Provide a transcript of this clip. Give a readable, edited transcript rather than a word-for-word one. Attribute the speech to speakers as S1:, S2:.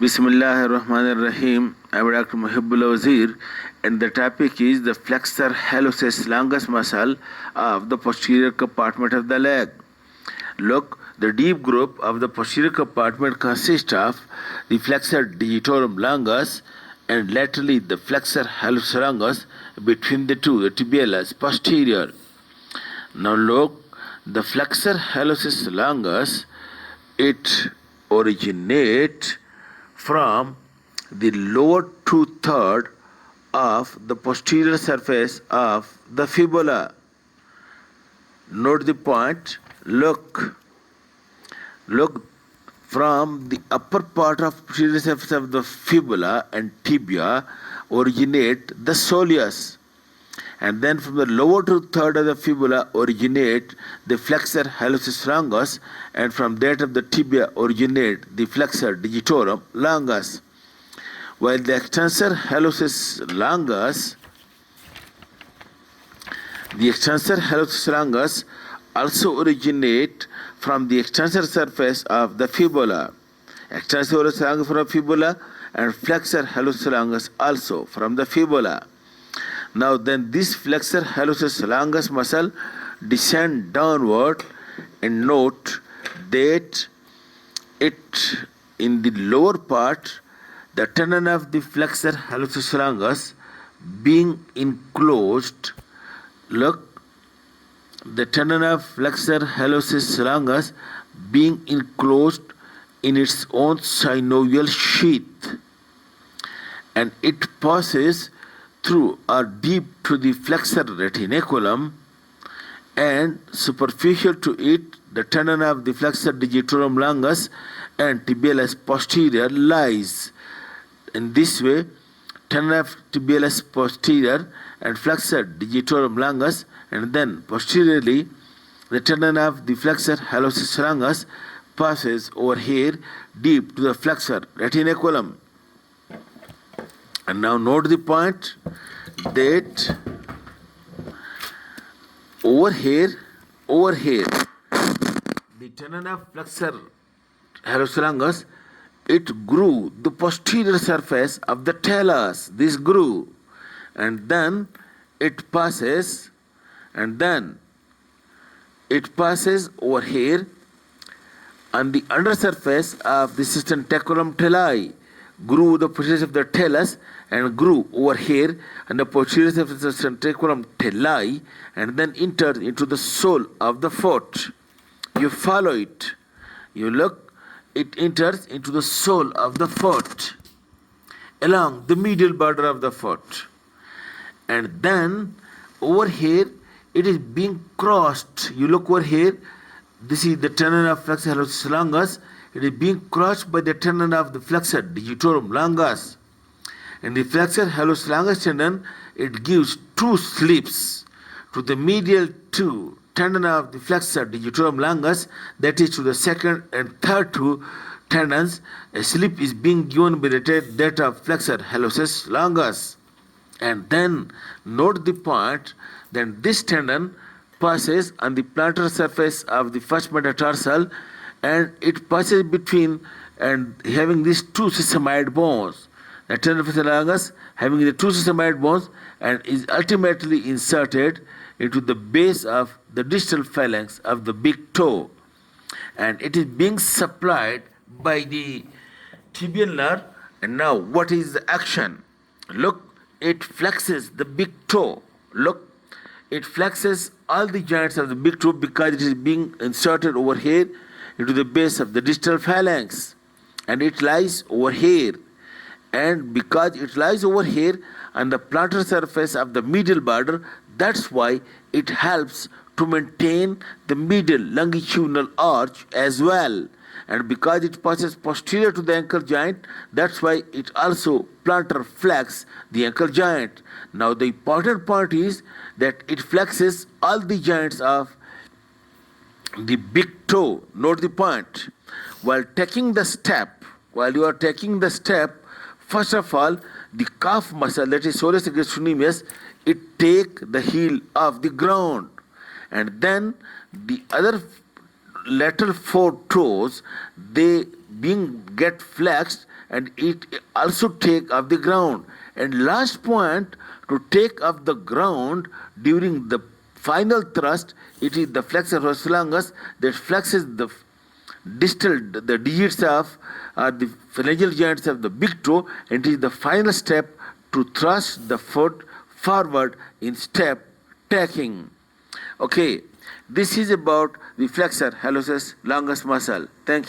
S1: Bismillahirrahmanirrahim. I'm Dr. Mohibullah Wazir, and the topic is the flexor hallucis longus muscle of the posterior compartment of the leg. Look, the deep groove of the posterior compartment consists of the flexor digitorum longus and laterally the flexor hallucis longus between the two, the tibialis posterior. Now look, the flexor hallucis longus, it originates from the lower two-thirds of the posterior surface of the fibula. Note the point. Look from the upper part of posterior surface of the fibula and tibia originate the soleus, and then from the lower two-thirds of the fibula originate the flexor hallucis longus, and from that of the tibia originate the flexor digitorum longus. While the extensor hallucis longus also originate from the extensor surface of the fibula. Extensor hallucis longus from the fibula and flexor hallucis longus also from the fibula. Now then this flexor hallucis longus muscle descend downward, and note that it in the lower part, the tendon of the flexor hallucis longus being enclosed. Look, the tendon of flexor hallucis longus being enclosed in its own synovial sheath, and it passes through or deep to the flexor retinaculum, and superficial to it the tendon of the flexor digitorum longus and tibialis posterior lies. In this way, tendon of tibialis posterior and flexor digitorum longus, and then posteriorly the tendon of the flexor hallucis longus passes over here deep to the flexor retinaculum. And now note the point that over here, the tendon of flexor hallucis longus, it grew the posterior surface of the talus. This grew, and then it passes, over here on the undersurface of the sustentaculum talli, grew the posterior of the talus and grew over here and the posterior of the sustentaculum talli, and then entered into the sole of the foot. You follow it. You look, it enters into the sole of the foot along the medial border of the foot. And then over here it is being crossed. You look over here, this is the tendon of flexor hallucis longus. It is being crossed by the tendon of the flexor digitorum longus. And the flexor hallucis longus tendon, it gives two slips to the medial two tendon of the flexor digitorum longus, that is to the second and third two tendons. A slip is being given by that of flexor hallucis longus. And then note the point, then this tendon passes on the plantar surface of the first metatarsal, and it passes between and having these two sesamoid bones. The tendon of flexor longus having the two sesamoid bones, and is ultimately inserted into the base of the distal phalanx of the big toe, and it is being supplied by the tibial nerve. And now what is the action? Look, it flexes the big toe. Look, it flexes all the joints of the big toe because it is being inserted over here into the base of the distal phalanx, and it lies over here. And because it lies over here on the plantar surface of the medial border, that's why it helps to maintain the medial longitudinal arch as well. And because it passes posterior to the ankle joint, that's why it also plantar flex the ankle joint. Now the important point is that it flexes all the joints of the big toe. Note the point. While you are taking the step, first of all, the calf muscle, that is soleus gastrocnemius, it take the heel of the ground, and then the other lateral four toes, they being get flexed, and it also take off the ground. And last point, to take off the ground during the final thrust, it is the flexor longus that flexes the distal, the digits of the phalangeal joints of the big toe, and it is the final step to thrust the foot forward in step taking. Okay, this is about the flexor hallucis longus muscle. Thank you.